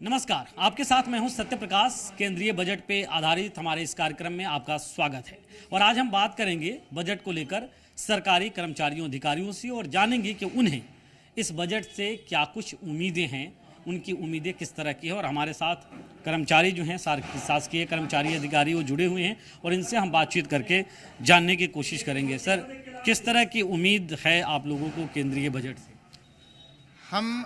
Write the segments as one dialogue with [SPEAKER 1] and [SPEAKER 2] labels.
[SPEAKER 1] नमस्कार, आपके साथ मैं हूं सत्य प्रकाश। केंद्रीय बजट पे आधारित हमारे इस कार्यक्रम में आपका स्वागत है। और आज हम बात करेंगे बजट को लेकर सरकारी कर्मचारियों अधिकारियों से और जानेंगे कि उन्हें इस बजट से क्या कुछ उम्मीदें हैं, उनकी उम्मीदें किस तरह की है। और हमारे साथ कर्मचारी जो हैं, शासकीय कर्मचारी अधिकारी वो जुड़े हुए हैं और इनसे हम बातचीत करके जानने की कोशिश करेंगे। सर, किस तरह की उम्मीद है आप लोगों को केंद्रीय बजट से?
[SPEAKER 2] हम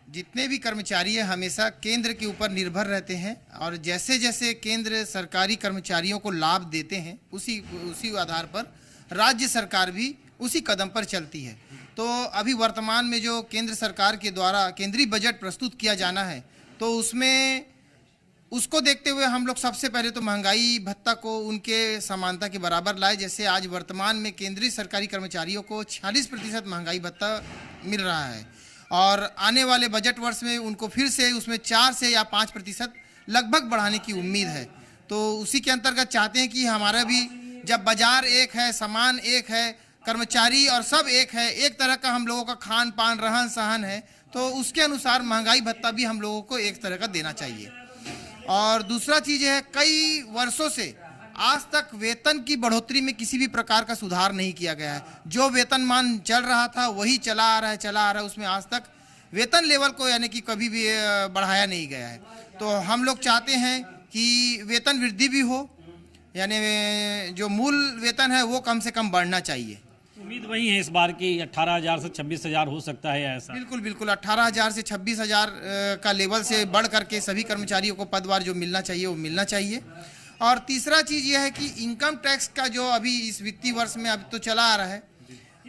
[SPEAKER 2] जितने भी कर्मचारी हैं हमेशा केंद्र के ऊपर निर्भर रहते हैं और जैसे जैसे केंद्र सरकारी कर्मचारियों को लाभ देते हैं उसी आधार पर राज्य सरकार भी उसी कदम पर चलती है। तो अभी वर्तमान में जो केंद्र सरकार के द्वारा केंद्रीय बजट प्रस्तुत किया जाना है तो उसमें उसको देखते हुए हम लोग सबसे पहले तो महंगाई भत्ता को उनके समानता के बराबर लाए। जैसे आज वर्तमान में केंद्रीय सरकारी कर्मचारियों को 46% महंगाई भत्ता मिल रहा है और आने वाले बजट वर्ष में उनको फिर से उसमें 4 से या 5% लगभग बढ़ाने की उम्मीद है। तो उसी के अंतर्गत चाहते हैं कि हमारा भी जब बाजार एक है, सामान एक है, कर्मचारी और सब एक है, एक तरह का हम लोगों का खान पान रहन सहन है, तो उसके अनुसार महंगाई भत्ता भी हम लोगों को एक तरह का देना चाहिए। और दूसरा चीज़ है, कई वर्षों से आज तक वेतन की बढ़ोतरी में किसी भी प्रकार का सुधार नहीं किया गया है। जो वेतनमान चल रहा था वही चला आ रहा है, उसमें आज तक वेतन लेवल को यानी कि कभी भी बढ़ाया नहीं गया है। तो हम लोग चाहते हैं कि वेतन वृद्धि भी हो, यानी जो मूल वेतन है वो कम से कम बढ़ना चाहिए।
[SPEAKER 1] उम्मीद वही है इस बार की 18,000 से 26,000 हो सकता है ऐसा?
[SPEAKER 2] बिल्कुल बिल्कुल, 18,000 से 26,000 का लेवल से बढ़ करके सभी कर्मचारियों को पदवार जो मिलना चाहिए वो मिलना चाहिए। और तीसरा चीज़ यह है कि इनकम टैक्स का जो अभी इस वित्तीय वर्ष में अभी तो चला आ रहा है,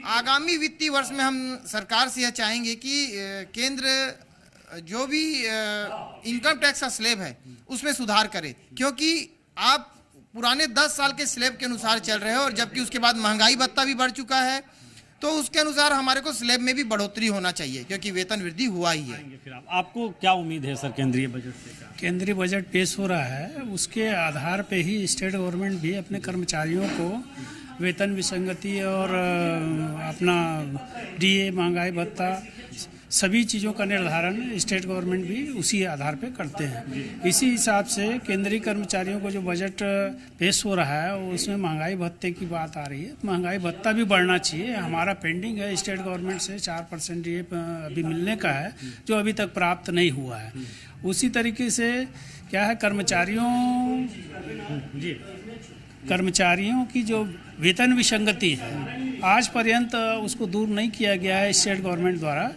[SPEAKER 2] आगामी वित्तीय वर्ष में हम सरकार से यह चाहेंगे कि केंद्र जो भी इनकम टैक्स का स्लैब है उसमें सुधार करे, क्योंकि आप पुराने 10 साल के स्लैब के अनुसार चल रहे हैं और जबकि उसके बाद महंगाई भत्ता भी बढ़ चुका है, तो उसके अनुसार हमारे को स्लैब में भी बढ़ोतरी होना चाहिए क्योंकि वेतन वृद्धि हुआ ही है।
[SPEAKER 1] फिर आपको क्या उम्मीद है सर केंद्रीय बजट से?
[SPEAKER 3] केंद्रीय बजट पेश हो रहा है, उसके आधार पे ही स्टेट गवर्नमेंट भी अपने कर्मचारियों को वेतन विसंगति और अपना डीए, महंगाई भत्ता, सभी चीज़ों का निर्धारण स्टेट गवर्नमेंट भी उसी आधार पे करते हैं। इसी हिसाब से केंद्रीय कर्मचारियों को जो बजट पेश हो रहा है उसमें महंगाई भत्ते की बात आ रही है। महंगाई भत्ता भी बढ़ना चाहिए। हमारा पेंडिंग है स्टेट गवर्नमेंट से 4% डीए अभी मिलने का है, जो अभी तक प्राप्त नहीं हुआ है। उसी तरीके से क्या है, कर्मचारियों की जो वेतन विसंगति है आज पर्यंत उसको दूर नहीं किया गया है स्टेट गवर्नमेंट द्वारा।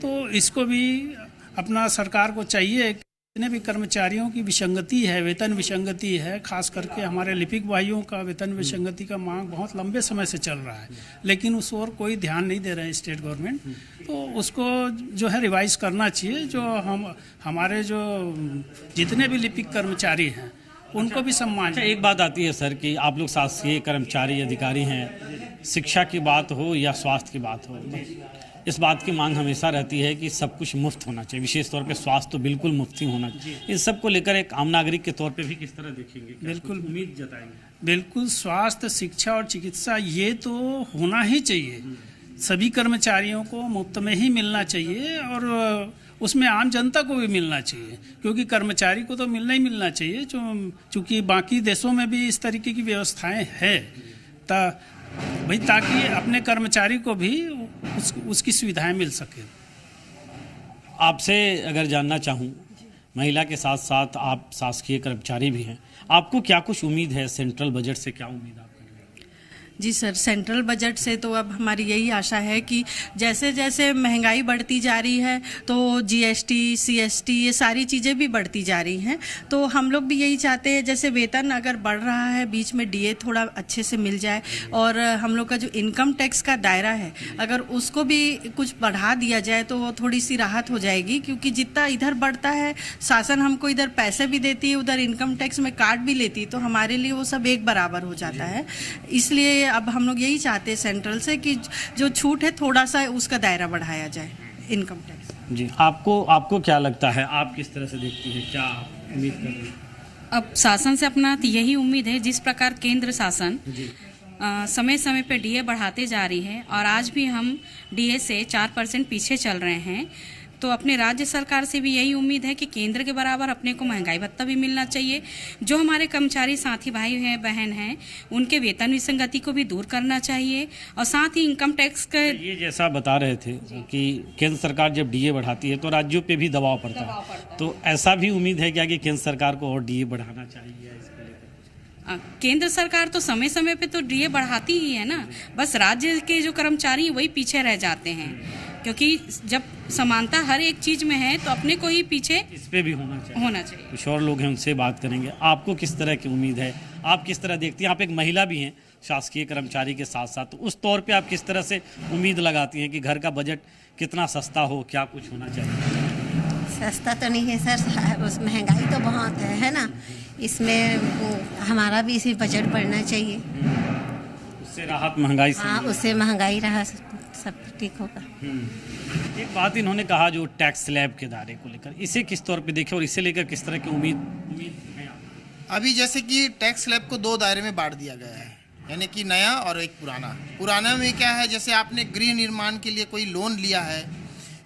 [SPEAKER 3] तो इसको भी अपना सरकार को चाहिए, जितने भी कर्मचारियों की विसंगति है, वेतन विसंगति है, खास करके हमारे लिपिक भाइयों का वेतन विसंगति का मांग बहुत लंबे समय से चल रहा है, लेकिन उस ओर कोई ध्यान नहीं दे रहे हैं स्टेट गवर्नमेंट। तो उसको जो है रिवाइज करना चाहिए। जो हमारे जो जितने भी लिपिक कर्मचारी हैं उनको भी सम्मान।
[SPEAKER 1] अच्छा, एक बात आती है सर कि आप लोग शासकीय कर्मचारी अधिकारी हैं, शिक्षा की बात हो या स्वास्थ्य की बात हो, इस बात की मांग हमेशा रहती है कि सब कुछ मुफ्त होना चाहिए, विशेष तौर पे स्वास्थ्य तो बिल्कुल मुफ्त ही होना चाहिए। इन सब को लेकर एक आम नागरिक के तौर पे भी किस तरह देखेंगे?
[SPEAKER 3] बिल्कुल
[SPEAKER 1] उम्मीद जताएंगे?
[SPEAKER 3] बिल्कुल, स्वास्थ्य, शिक्षा और चिकित्सा ये तो होना ही चाहिए। सभी कर्मचारियों को मुफ्त में ही मिलना चाहिए और उसमें आम जनता को भी मिलना चाहिए, क्योंकि कर्मचारी को तो मिलना ही मिलना चाहिए। चूँकि बाकी देशों में भी इस तरीके की व्यवस्थाएं हैं भाई, ताकि अपने कर्मचारी को भी उसकी सुविधाएं मिल सके।
[SPEAKER 1] आपसे अगर जानना चाहूँ, महिला के साथ साथ आप शासकीय कर्मचारी भी हैं, आपको क्या कुछ उम्मीद है सेंट्रल बजट से? क्या उम्मीद?
[SPEAKER 4] जी सर, सेंट्रल बजट से तो अब हमारी यही आशा है कि जैसे जैसे महंगाई बढ़ती जा रही है तो जीएसटी, सीएसटी, ये सारी चीज़ें भी बढ़ती जा रही हैं। तो हम लोग भी यही चाहते हैं, जैसे वेतन अगर बढ़ रहा है, बीच में डीए थोड़ा अच्छे से मिल जाए और हम लोग का जो इनकम टैक्स का दायरा है अगर उसको भी कुछ बढ़ा दिया जाए तो वो थोड़ी सी राहत हो जाएगी। क्योंकि जितना इधर बढ़ता है, शासन हमको इधर पैसे भी देती है, उधर इनकम टैक्स में काट भी लेती है, तो हमारे लिए वो सब एक बराबर हो जाता है। इसलिए अब हम लोग यही चाहते हैं सेंट्रल से कि जो छूट है थोड़ा सा उसका दायरा बढ़ाया जाए इनकम टैक्स। जी,
[SPEAKER 1] आपको क्या लगता है? आप किस तरह से देखती हैं? क्या उम्मीद कर रही हैं?
[SPEAKER 5] अब शासन से अपना यही उम्मीद है, जिस प्रकार केंद्र शासन समय समय पर डीए बढ़ाते जा रही है और आज भी हम डीए से 4% पीछे चल रहे हैं, तो अपने राज्य सरकार से भी यही उम्मीद है कि केंद्र के बराबर अपने को महंगाई भत्ता भी मिलना चाहिए। जो हमारे कर्मचारी साथी भाई हैं बहन हैं उनके वेतन विसंगति को भी दूर करना चाहिए और साथ ही इनकम टैक्स का
[SPEAKER 1] ये जैसा बता रहे थे कि केंद्र सरकार जब डीए बढ़ाती है तो राज्यों पे भी दबाव पड़ता है, तो ऐसा भी उम्मीद है क्या कि केंद्र सरकार को और डीए बढ़ाना चाहिए?
[SPEAKER 5] केंद्र सरकार तो समय समय पे तो डीए बढ़ाती ही है ना, बस राज्य के जो कर्मचारी हैं वही पीछे रह जाते हैं, क्योंकि जब समानता हर एक चीज में है तो अपने को ही पीछे
[SPEAKER 1] इस पे भी होना चाहिए। कुछ और लोग हैं, उनसे बात करेंगे। आपको किस तरह की उम्मीद है, आप किस तरह देखती हैं? आप एक महिला भी हैं शासकीय कर्मचारी के साथ साथ, तो उस तौर पे आप किस तरह से उम्मीद लगाती हैं कि घर का बजट कितना सस्ता हो, क्या कुछ होना चाहिए?
[SPEAKER 6] सस्ता तो नहीं है सर, उस महंगाई तो बहुत है ना, इसमें हमारा भी इसी बजट बढ़ना चाहिए।
[SPEAKER 1] उससे राहत महंगाई से
[SPEAKER 6] हाँ, उससे महंगाई रहा सब ठीक होगा।
[SPEAKER 1] एक बात इन्होंने कहा जो टैक्स स्लैब के दायरे को लेकर, इसे किस तौर पे देखे और इसे लेकर किस तरह की उम्मीद है आपको?
[SPEAKER 2] अभी जैसे कि टैक्स स्लैब को 2 दायरे में बांट दिया गया है, यानी कि नया और एक पुराना में क्या है, जैसे आपने गृह निर्माण के लिए कोई लोन लिया है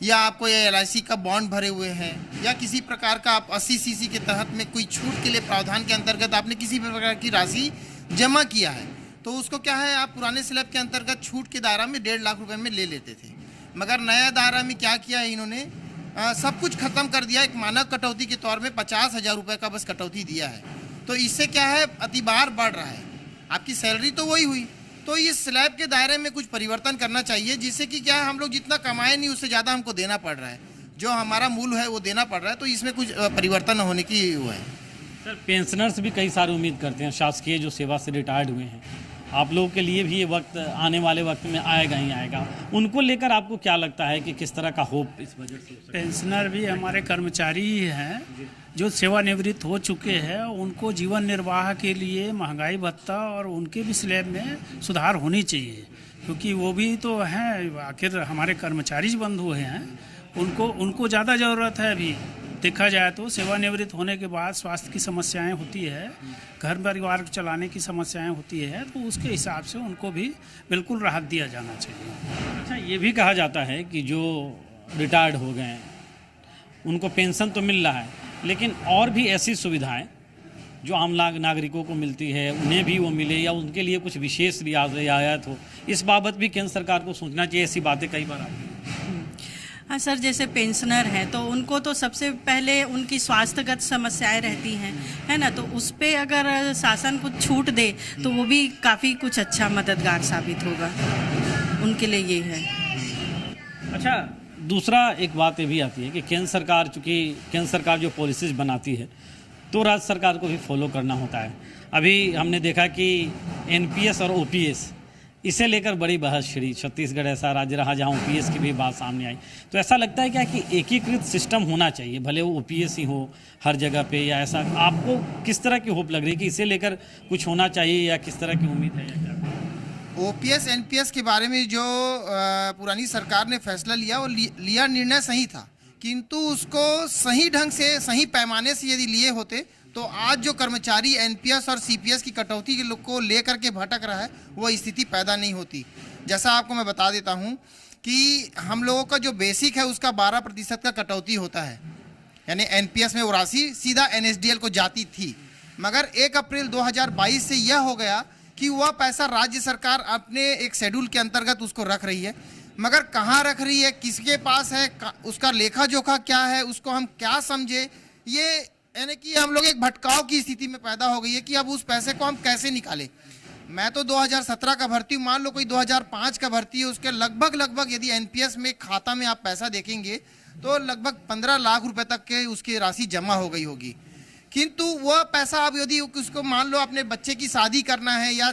[SPEAKER 2] या आपको ये LIC का बॉन्ड भरे हुए हैं या किसी प्रकार का आप 80 CC के तहत में कोई छूट के लिए प्रावधान के अंतर्गत आपने किसी भी प्रकार की राशि जमा किया है, तो उसको क्या है आप पुराने स्लैब के अंतर्गत छूट के दायरा में 1.5 लाख रुपए में ले लेते थे। मगर नया दायरा में क्या किया है इन्होंने, सब कुछ खत्म कर दिया। एक मानक कटौती के तौर में 50,000 रुपये का बस कटौती दिया है, तो इससे क्या है अतिबार बढ़ रहा है, आपकी सैलरी तो वही हुई, तो इस स्लैब के दायरे में कुछ परिवर्तन करना चाहिए, जिससे कि क्या है हम लोग जितना कमाए नहीं उससे ज़्यादा हमको देना पड़ रहा है, जो हमारा मूल है वो देना पड़ रहा है, तो इसमें कुछ परिवर्तन होने की वो है।
[SPEAKER 1] सर, पेंशनर्स भी कई सारी उम्मीद करते हैं, शासकीय जो सेवा से रिटायर्ड हुए हैं, आप लोगों के लिए भी ये वक्त आने वाले वक्त में आएगा ही आएगा, उनको लेकर आपको क्या लगता है कि किस तरह का होप इस बजट से?
[SPEAKER 3] पेंशनर भी हमारे कर्मचारी ही हैं जो सेवानिवृत्त हो चुके हैं, उनको जीवन निर्वाह के लिए महंगाई भत्ता और उनके भी स्लैब में सुधार होनी चाहिए, क्योंकि वो भी तो हैं, आखिर हमारे कर्मचारी बंधु हैं, उनको ज़्यादा ज़रूरत है। अभी देखा जाए तो सेवानिवृत्त होने के बाद स्वास्थ्य की समस्याएं होती है, घर परिवार चलाने की समस्याएं होती है, तो उसके हिसाब से उनको भी बिल्कुल राहत दिया जाना चाहिए।
[SPEAKER 1] अच्छा, ये भी कहा जाता है कि जो रिटायर्ड हो गए हैं उनको पेंशन तो मिल रहा है, लेकिन और भी ऐसी सुविधाएं जो आम नागरिकों को मिलती है उन्हें भी वो मिले या उनके लिए कुछ विशेष रियायत हो, इस बाबत भी केंद्र सरकार को सोचना चाहिए। ऐसी बातें कई बार आती हैं।
[SPEAKER 4] हाँ सर, जैसे पेंशनर हैं तो उनको तो सबसे पहले उनकी स्वास्थ्यगत समस्याएं रहती हैं, है ना, तो उस पर अगर शासन कुछ छूट दे तो वो भी काफ़ी कुछ अच्छा मददगार साबित होगा, उनके लिए ये है।
[SPEAKER 1] अच्छा, दूसरा एक बात ये भी आती है कि केंद्र सरकार, चूँकि केंद्र सरकार जो पॉलिसीज़ बनाती है तो राज्य सरकार को भी फॉलो करना होता है। अभी हमने देखा कि NPS और OPS इसे लेकर बड़ी बहस छिड़ी, छत्तीसगढ़ ऐसा राज्य रहा जहां OPS की भी बात सामने आई, तो ऐसा लगता है क्या कि एकीकृत सिस्टम होना चाहिए, भले वो OPS ही हो हर जगह पे, या ऐसा आपको किस तरह की होप लग रही है कि इसे लेकर कुछ होना चाहिए या किस तरह की उम्मीद है?
[SPEAKER 2] OPS NPS के बारे में जो पुरानी सरकार ने फैसला लिया वो लिया निर्णय सही था, किंतु उसको सही ढंग से सही पैमाने से यदि लिए होते तो आज जो कर्मचारी NPS और CPS की कटौती को लेकर के भटक रहा है वो स्थिति पैदा नहीं होती। जैसा आपको मैं बता देता हूँ कि हम लोगों का जो बेसिक है उसका 12% का कटौती होता है, यानी NPS में वो राशि सीधा NSDL को जाती थी, मगर 1 अप्रैल 2022 से यह हो गया कि वह पैसा राज्य सरकार अपने एक शेड्यूल के अंतर्गत उसको रख रही है, मगर कहाँ रख रही है, किसके पास है, उसका लेखा जोखा क्या है, उसको हम क्या समझे, ये यानी कि हम लोग एक भटकाव की स्थिति में पैदा हो गई है कि अब उस पैसे को हम कैसे निकालें। मैं तो 2017 का भर्ती हूँ, मान लो कोई 2005 का भर्ती है, उसके लगभग यदि NPS में खाता में आप पैसा देखेंगे तो लगभग 15 लाख रुपए तक के उसकी राशि जमा हो गई होगी, किंतु वह पैसा अब यदि उसको मान लो अपने बच्चे की शादी करना है या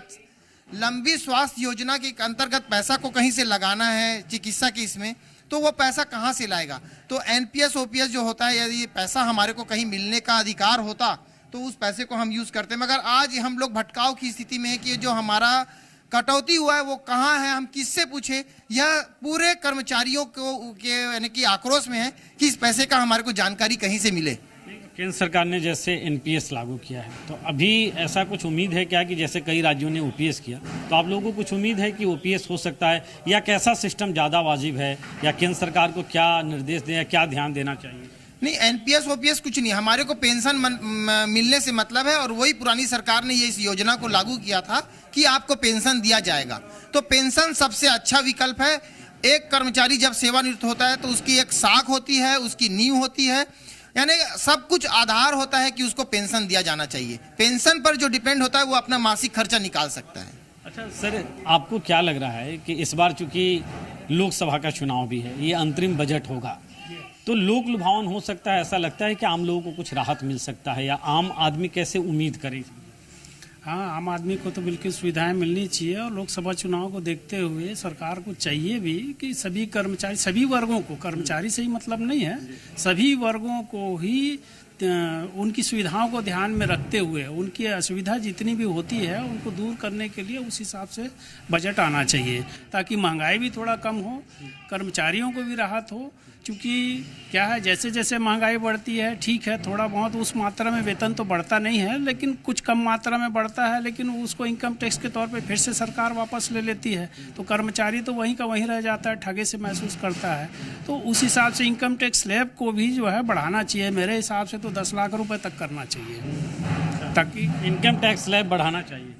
[SPEAKER 2] लंबी स्वास्थ्य योजना के अंतर्गत पैसा को कहीं से लगाना है चिकित्सा के इसमें, तो वो पैसा कहाँ से लाएगा। तो NPS OPS जो होता है, यदि पैसा हमारे को कहीं मिलने का अधिकार होता तो उस पैसे को हम यूज़ करते, मगर आज हम लोग भटकाव की स्थिति में है कि जो हमारा कटौती हुआ है वो कहाँ है, हम किससे पूछे, यह पूरे कर्मचारियों को के यानी कि आक्रोश में है कि इस पैसे का हमारे को जानकारी कहीं से मिले।
[SPEAKER 1] केंद्र सरकार ने जैसे एनपीएस लागू किया है, तो अभी ऐसा कुछ उम्मीद है क्या कि जैसे कई राज्यों ने ओपीएस किया, तो आप लोगों को कुछ उम्मीद है कि ओपीएस हो सकता है, या कैसा सिस्टम ज़्यादा वाजिब है, या केंद्र सरकार को क्या निर्देश दें या क्या ध्यान देना चाहिए?
[SPEAKER 2] नहीं, एनपीएस ओपीएस कुछ नहीं, हमारे को पेंशन मिलने से मतलब है। और वही पुरानी सरकार ने ये इस योजना को लागू किया था कि आपको पेंशन दिया जाएगा। तो पेंशन सबसे अच्छा विकल्प है। एक कर्मचारी जब सेवानिवृत्त होता है तो उसकी एक साख होती है, उसकी नींव होती है, यानी सब कुछ आधार होता है कि उसको पेंशन दिया जाना चाहिए। पेंशन पर जो डिपेंड होता है वो अपना मासिक खर्चा निकाल सकता है।
[SPEAKER 1] अच्छा सर, आपको क्या लग रहा है कि इस बार चूंकि लोकसभा का चुनाव भी है, ये अंतरिम बजट होगा, तो लोक लुभावन हो सकता है, ऐसा लगता है कि आम लोगों को कुछ राहत मिल सकता है, या आम आदमी कैसे उम्मीद करे?
[SPEAKER 3] हाँ, आम आदमी को तो बिल्कुल सुविधाएं मिलनी चाहिए। और लोकसभा चुनाव को देखते हुए सरकार को चाहिए भी कि सभी कर्मचारी, सभी वर्गों को, कर्मचारी से ही मतलब नहीं है, सभी वर्गों को ही उनकी सुविधाओं को ध्यान में रखते हुए उनकी असुविधा जितनी भी होती है उनको दूर करने के लिए उस हिसाब से बजट आना चाहिए, ताकि महंगाई भी थोड़ा कम हो, कर्मचारियों को भी राहत हो। क्योंकि क्या है, जैसे जैसे महंगाई बढ़ती है, ठीक है थोड़ा बहुत उस मात्रा में वेतन तो बढ़ता नहीं है, लेकिन कुछ कम मात्रा में बढ़ता है, लेकिन उसको इनकम टैक्स के तौर पे फिर से सरकार वापस ले लेती है, तो कर्मचारी तो वहीं का वहीं रह जाता है, ठगे से महसूस करता है। तो उस हिसाब से इनकम टैक्स स्लैब को भी जो है बढ़ाना चाहिए। मेरे हिसाब से तो 10 लाख रुपए तक करना चाहिए, ताकि
[SPEAKER 1] इनकम टैक्स स्लैब बढ़ाना चाहिए।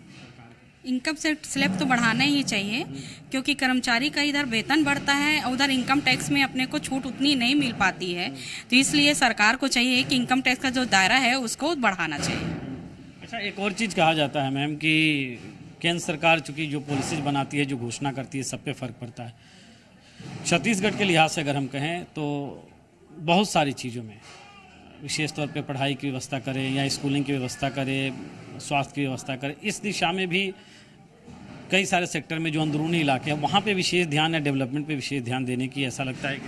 [SPEAKER 5] इनकम स्लैब तो बढ़ाना ही चाहिए, क्योंकि कर्मचारी का इधर वेतन बढ़ता है और उधर इनकम टैक्स में अपने को छूट उतनी नहीं मिल पाती है, तो इसलिए सरकार को चाहिए कि इनकम टैक्स का जो दायरा है उसको बढ़ाना चाहिए।
[SPEAKER 1] अच्छा, एक और चीज़ कहा जाता है मैम कि केंद्र सरकार चूँकि जो पॉलिसीज बनाती है, जो घोषणा करती है, सब पे फर्क पड़ता है। छत्तीसगढ़ के लिहाज से अगर हम कहें तो बहुत सारी चीज़ों में, विशेष तौर पे पढ़ाई की व्यवस्था करें या स्कूलिंग की व्यवस्था करें, स्वास्थ्य की व्यवस्था करें, इस दिशा में भी कई सारे सेक्टर में जो अंदरूनी इलाके हैं वहाँ पे विशेष ध्यान या डेवलपमेंट पे विशेष ध्यान देने की ऐसा लगता है कि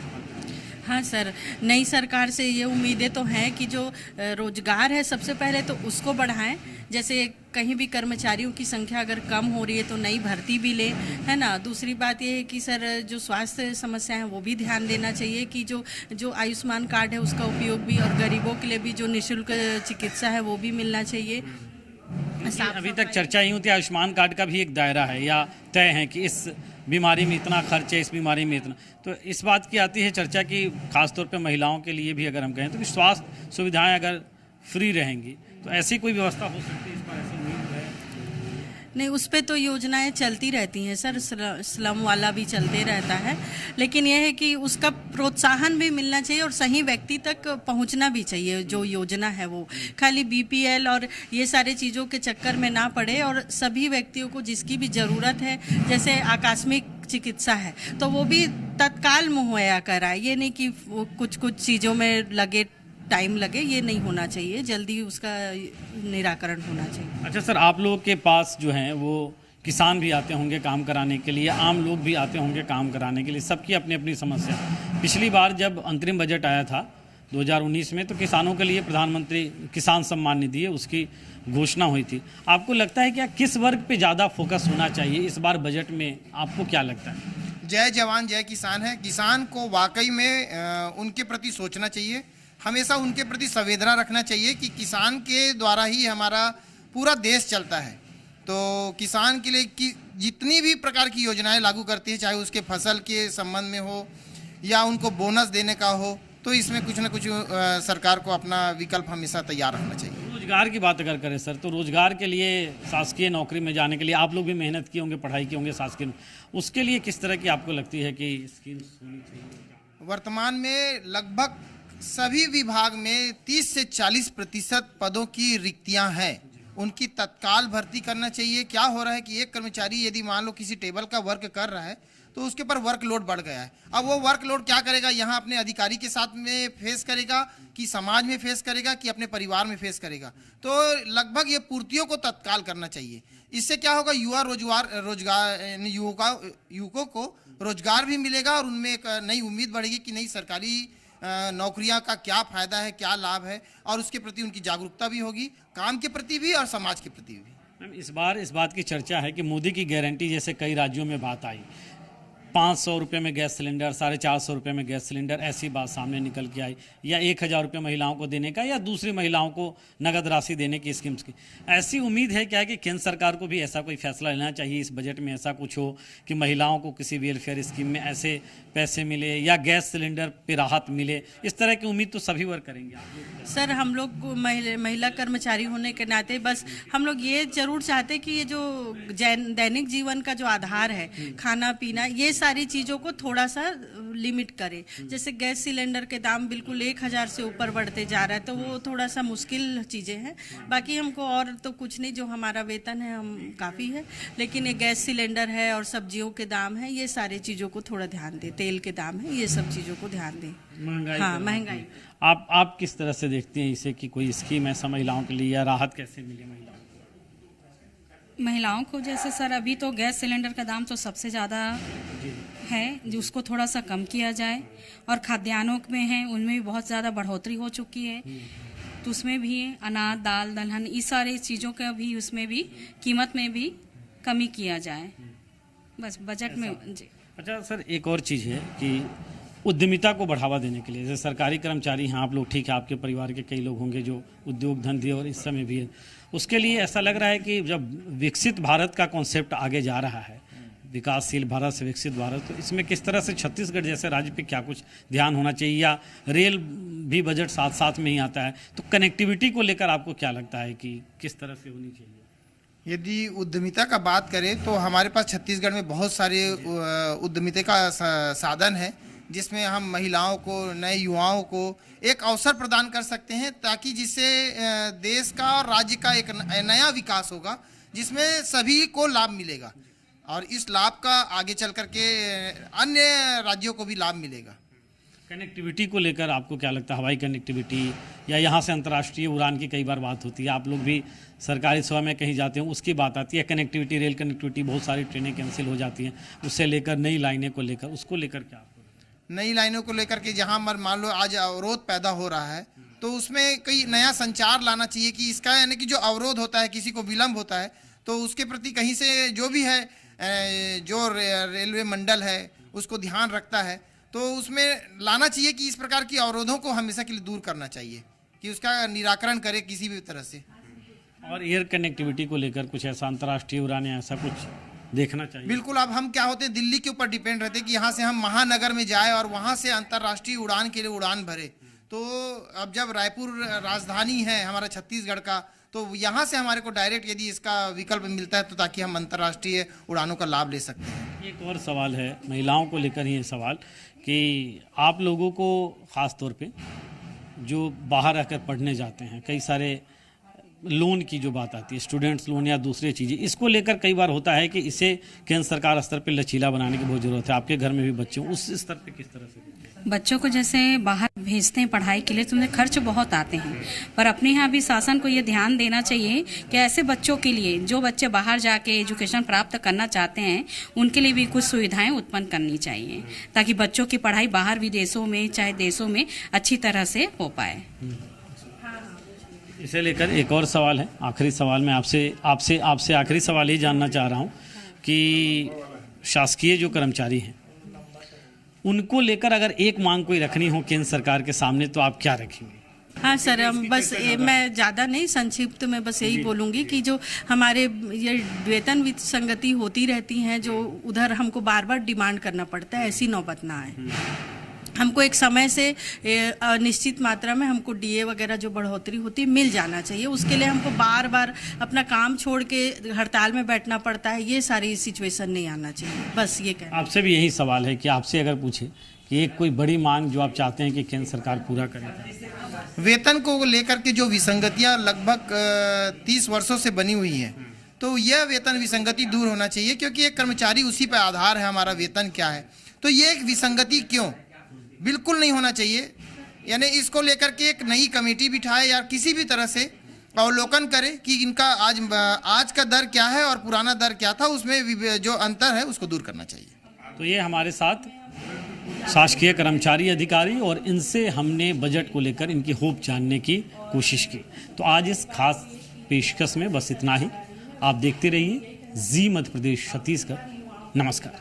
[SPEAKER 4] हाँ सर, नई सरकार से ये उम्मीदें तो हैं कि जो रोजगार है सबसे पहले तो उसको बढ़ाएं। जैसे कहीं भी कर्मचारियों की संख्या अगर कम हो रही है तो नई भर्ती भी ले, है ना। दूसरी बात ये है कि सर जो स्वास्थ्य समस्या है वो भी ध्यान देना चाहिए कि जो आयुष्मान कार्ड है उसका उपयोग भी, और गरीबों के लिए भी जो निःशुल्क चिकित्सा है वो भी मिलना चाहिए।
[SPEAKER 1] अभी तक चर्चा ही होती है, आयुष्मान कार्ड का भी एक दायरा है या तय है कि इस बीमारी में इतना खर्च है, इस बीमारी में इतना, तो इस बात की आती है चर्चा कि खासतौर पे महिलाओं के लिए भी अगर हम कहें तो कि स्वास्थ्य सुविधाएं अगर फ्री रहेंगी तो ऐसी कोई व्यवस्था हो सकती है। इस पर ऐसी उम्मीद है?
[SPEAKER 4] नहीं, उस पे तो योजनाएं चलती रहती हैं सर, स्लम वाला भी चलते रहता है, लेकिन यह है कि उसका प्रोत्साहन भी मिलना चाहिए और सही व्यक्ति तक पहुंचना भी चाहिए। जो योजना है वो खाली बीपीएल और ये सारे चीज़ों के चक्कर में ना पड़े, और सभी व्यक्तियों को जिसकी भी ज़रूरत है, जैसे आकस्मिक चिकित्सा है तो वो भी तत्काल मुहैया कराए। ये नहीं कि कुछ चीज़ों में लगे, टाइम लगे, ये नहीं होना चाहिए, जल्दी उसका निराकरण होना चाहिए।
[SPEAKER 1] अच्छा सर, आप लोगों के पास जो हैं वो किसान भी आते होंगे काम कराने के लिए, आम लोग भी आते होंगे काम कराने के लिए, सबकी अपनी अपनी समस्या। पिछली बार जब अंतरिम बजट आया था 2019 में तो किसानों के लिए प्रधानमंत्री किसान सम्मान निधि है उसकी घोषणा हुई थी। आपको लगता है क्या किस वर्ग पे ज़्यादा फोकस होना चाहिए इस बार बजट में, आपको क्या लगता है?
[SPEAKER 2] जय जवान जय किसान है। किसान को वाकई में उनके प्रति सोचना चाहिए, हमेशा उनके प्रति संवेदना रखना चाहिए कि किसान के द्वारा ही हमारा पूरा देश चलता है। तो किसान के लिए कि जितनी भी प्रकार की योजनाएं लागू करती है, चाहे उसके फसल के संबंध में हो या उनको बोनस देने का हो, तो इसमें कुछ ना कुछ सरकार को अपना विकल्प हमेशा तैयार रखना चाहिए।
[SPEAKER 1] रोजगार की बात अगर करें सर, तो रोजगार के लिए शासकीय नौकरी में जाने के लिए आप लोग भी मेहनत किए होंगे, पढ़ाई किए होंगे शासकीय, उसके लिए किस तरह की आपको लगती है कि स्कीम्स होनी चाहिए?
[SPEAKER 2] वर्तमान में लगभग सभी विभाग में 30 से 40% पदों की रिक्तियां हैं, उनकी तत्काल भर्ती करना चाहिए। क्या हो रहा है कि एक कर्मचारी यदि मान लो किसी टेबल का वर्क कर रहा है तो उसके ऊपर वर्कलोड बढ़ गया है। अब वो वर्कलोड क्या करेगा, यहाँ अपने अधिकारी के साथ में फेस करेगा कि समाज में फेस करेगा कि अपने परिवार में फेस करेगा। तो लगभग ये पूर्तियों को तत्काल करना चाहिए। इससे क्या होगा, युवकों को रोजगार भी मिलेगा और उनमें एक नई उम्मीद बढ़ेगी कि नई सरकारी नौकरियां का क्या फ़ायदा है, क्या लाभ है, और उसके प्रति उनकी जागरूकता भी होगी, काम के प्रति भी और समाज के प्रति भी।
[SPEAKER 1] मैम, इस बार इस बात की चर्चा है कि मोदी की गारंटी जैसे कई राज्यों में बात आई, 500 रुपये में गैस सिलेंडर, 450 रुपये में गैस सिलेंडर, ऐसी बात सामने निकल के आई, या 1000 रुपये महिलाओं को देने का, या दूसरी महिलाओं को नगद राशि देने की स्कीम्स की। ऐसी उम्मीद है क्या कि केंद्र सरकार को भी ऐसा कोई फैसला लेना चाहिए, इस बजट में ऐसा कुछ हो कि महिलाओं को किसी वेलफेयर स्कीम में ऐसे पैसे मिले या गैस सिलेंडर पे राहत मिले? इस तरह की उम्मीद तो सभी वर्ग करेंगे।
[SPEAKER 4] सर, हम लोग को महिला कर्मचारी होने के नाते बस हम लोग ये जरूर चाहते कि ये जो दैनिक जीवन का जो आधार है, खाना पीना, ये सारी चीज़ों को थोड़ा सा लिमिट करे। जैसे गैस सिलेंडर के दाम बिल्कुल 1000 से ऊपर बढ़ते जा रहा है, तो वो थोड़ा सा मुश्किल चीज़ें हैं। बाकी हमको और तो कुछ नहीं, जो हमारा वेतन है हम काफ़ी है, लेकिन ये गैस सिलेंडर है और सब्जियों के दाम है, ये सारी चीज़ों को थोड़ा ध्यान दें, तेल के दाम है, ये सब चीज़ों को ध्यान दें।
[SPEAKER 1] महंगाई,
[SPEAKER 4] हाँ, महंगाई।
[SPEAKER 1] आप किस तरह से देखते हैं इसे कि कोई स्कीम ऐसा महिलाओं के लिए, या राहत कैसे मिले
[SPEAKER 5] महिलाओं को? जैसे सर, अभी तो गैस सिलेंडर का दाम तो सबसे ज़्यादा है, जो उसको थोड़ा सा कम किया जाए। और खाद्यान्नों में है, उनमें भी बहुत ज़्यादा बढ़ोतरी हो चुकी है, तो उसमें भी अनाज, दाल, दलहन, इस सारी चीज़ों का भी उसमें भी कीमत में भी कमी किया जाए, बस बजट में जी।
[SPEAKER 1] अच्छा सर, एक और चीज़ है कि उद्यमिता को बढ़ावा देने के लिए, जैसे सरकारी कर्मचारी हैं आप लोग, ठीक है, आपके परिवार के कई लोग होंगे जो उद्योग धंधे और इस समय भी है, उसके लिए ऐसा लग रहा है कि जब विकसित भारत का कॉन्सेप्ट आगे जा रहा है, विकासशील भारत से विकसित भारत, तो इसमें किस तरह से छत्तीसगढ़ जैसे राज्य पे क्या कुछ ध्यान होना चाहिए, या रेल भी बजट साथ साथ में ही आता है, तो कनेक्टिविटी को लेकर आपको क्या लगता है कि किस तरह से होनी चाहिए?
[SPEAKER 2] यदि उद्यमिता का बात करें तो हमारे पास छत्तीसगढ़ में बहुत सारे उद्यमिता का साधन है, जिसमें हम महिलाओं को, नए युवाओं को एक अवसर प्रदान कर सकते हैं, ताकि जिससे देश का और राज्य का एक नया विकास होगा, जिसमें सभी को लाभ मिलेगा, और इस लाभ का आगे चल करके अन्य राज्यों को भी लाभ मिलेगा।
[SPEAKER 1] कनेक्टिविटी को लेकर आपको क्या लगता है? हवाई कनेक्टिविटी या यहाँ से अंतर्राष्ट्रीय उड़ान की कई बार बात होती है, आप लोग भी सरकारी सेवा में कहीं जाते हैं, उसकी बात आती है, कनेक्टिविटी, रेल कनेक्टिविटी, बहुत सारी ट्रेनें कैंसिल हो जाती हैं, उससे लेकर नई लाइनें को लेकर, उसको लेकर क्या?
[SPEAKER 2] नई लाइनों को लेकर के जहाँ मान लो आज अवरोध पैदा हो रहा है, तो उसमें कई नया संचार लाना चाहिए कि इसका, यानी कि जो अवरोध होता है, किसी को विलम्ब होता है, तो उसके प्रति कहीं से जो भी है, जो रेलवे मंडल है उसको ध्यान रखता है, तो उसमें लाना चाहिए कि इस प्रकार की अवरोधों को हमेशा के लिए दूर करना चाहिए, कि उसका निराकरण करे किसी भी तरह से।
[SPEAKER 1] और एयर कनेक्टिविटी को लेकर कुछ ऐसा अंतर्राष्ट्रीय उड़ानें, ऐसा कुछ देखना चाहिए?
[SPEAKER 2] बिल्कुल। अब हम क्या होते हैं, दिल्ली के ऊपर डिपेंड रहते हैं कि यहाँ से हम महानगर में जाए और वहाँ से अंतर्राष्ट्रीय उड़ान के लिए उड़ान भरे। तो अब जब रायपुर राजधानी है हमारा छत्तीसगढ़ का, तो यहाँ से हमारे को डायरेक्ट यदि इसका विकल्प मिलता है, तो ताकि हम अंतर्राष्ट्रीय उड़ानों का लाभ ले सकते हैं।
[SPEAKER 1] एक और सवाल है महिलाओं को लेकर ही, ये सवाल कि आप लोगों को ख़ास तौर पे जो बाहर आकर पढ़ने जाते हैं, कई सारे लोन की जो बात आती है, स्टूडेंट्स लोन या दूसरी चीज़ें, इसको लेकर कई बार होता है कि इसे केंद्र सरकार स्तर पे लचीला बनाने की बहुत ज़रूरत है। आपके घर में भी बच्चे, उस स्तर पे किस तरह से?
[SPEAKER 5] बच्चों को जैसे बाहर भेजते हैं पढ़ाई के लिए, तो उन्हें खर्च बहुत आते हैं, पर अपने यहाँ भी शासन को ये ध्यान देना चाहिए कि ऐसे बच्चों के लिए, जो बच्चे बाहर जाके एजुकेशन प्राप्त करना चाहते हैं, उनके लिए भी कुछ सुविधाएं उत्पन्न करनी चाहिए, ताकि बच्चों की पढ़ाई बाहर विदेशों में, चाहे देशों में, अच्छी तरह से हो पाए।
[SPEAKER 1] इसे लेकर एक और सवाल है, आखिरी सवाल मैं आपसे आखिरी सवाल ही जानना चाह रहा हूँ कि शासकीय जो कर्मचारी हैं, उनको लेकर अगर एक मांग कोई रखनी हो केंद्र सरकार के सामने, तो आप क्या रखेंगे?
[SPEAKER 4] हाँ सर, हम बस मैं ज़्यादा नहीं, संक्षिप्त में बस यही बोलूँगी कि जो हमारे ये वेतन विसंगति होती रहती हैं, जो उधर हमको बार बार डिमांड करना पड़ता है, ऐसी नौबत ना आए। हमको एक समय से निश्चित मात्रा में हमको डीए वगैरह जो बढ़ोतरी होती है मिल जाना चाहिए। उसके लिए हमको बार बार अपना काम छोड़ के हड़ताल में बैठना पड़ता है, ये सारी सिचुएशन नहीं आना चाहिए। बस ये कहना।
[SPEAKER 1] आपसे भी यही सवाल है कि आपसे अगर पूछे कि एक कोई बड़ी मांग जो आप चाहते हैं कि केंद्र सरकार पूरा करे?
[SPEAKER 2] वेतन को लेकर के जो विसंगतियां लगभग 30 वर्षों से बनी हुई हैं, तो यह वेतन विसंगति दूर होना चाहिए, क्योंकि एक कर्मचारी उसी पर आधार है, हमारा वेतन क्या है। तो ये एक विसंगति क्यों बिल्कुल नहीं होना चाहिए, यानी इसको लेकर के एक नई कमेटी बिठाए या किसी भी तरह से अवलोकन करे कि इनका आज का दर क्या है और पुराना दर क्या था, उसमें जो अंतर है उसको दूर करना चाहिए।
[SPEAKER 1] तो ये हमारे साथ शासकीय कर्मचारी अधिकारी, और इनसे हमने बजट को लेकर इनकी होप जानने की कोशिश की। तो आज इस खास पेशकश में बस इतना ही। आप देखते रहिए जी मध्य प्रदेश छत्तीसगढ़। नमस्कार।